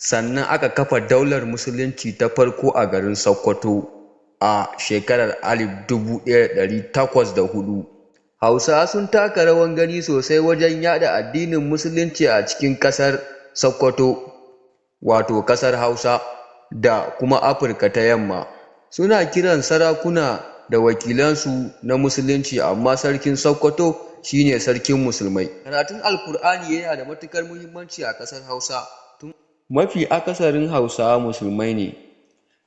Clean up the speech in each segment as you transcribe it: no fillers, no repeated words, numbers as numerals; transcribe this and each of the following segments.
sannan aka kafa daular musulunci ta farko a garin Sokoto a shekarar 1804. Hausawa sun taka rawar gani sosai wajen yada addinin musulunci a cikin ƙasar Sokoto, wato ƙasar Hausa, da kuma Afirka ta Yamma. Suna kiran sarakuna da wakilansu na musulunci, amma sarkin Sokoto shine sarkin musulmai. Karatun Alkur'ani yana da matuƙar muhimmanci a ƙasar Hausa. Mafi akasarin Hausawa musulmai ne,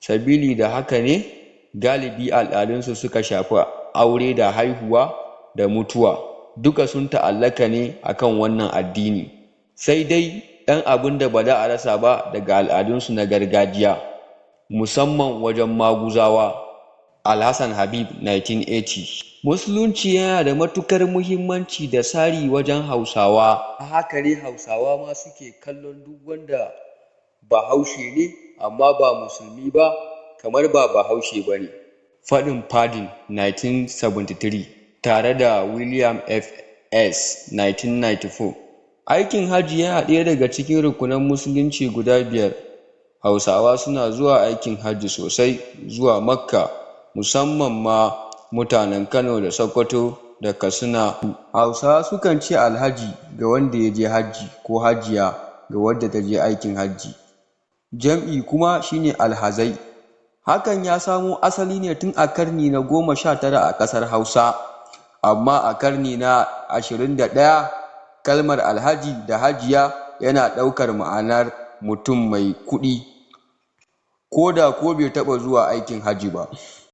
sabili da haka ne galibi al'adunsu suka shafi aure da haihuwa da mutuwa, duka sun ta'allaka ne akan wannan addini. Sai dai ɗan abin da ba za a rasa ba daga al'adunsu na gargajiya, musamman wajen Maguzawa. Alhassan Habib 1980. Musulunci yana da matuƙar muhimmanci da tsari wajen Hausawa. A haka ne Hausawa ma suke kallon duk wanda Bahaushe ne amma ba musulmi ba kamar ba Bahaushe ba ne. Faɗin Pardin 1973 tare da William F. S. 1994. Aikin hajji yana ɗaya daga cikin rukunan musulunci guda 5. Hausawa suna zuwa aikin hajji sosai, zuwa Makka, musamman ma mutanen Kano da Sokoto da Katsina. Hausawa sukan ce Alhaji ga wanda ya je hajji, ko Hajiya ga wadda ta je aikin hajji. Jam'i kuma shine Alhazai. Hakan ya samo asali ne tun a ƙarni na 19 a ƙasar Hausa, amma a ƙarni na 21 kalmar Alhaji da Hajiya yana ɗaukar ma'anar mutum mai kuɗi, ko da ko bai taɓa zuwa aikin hajji ba.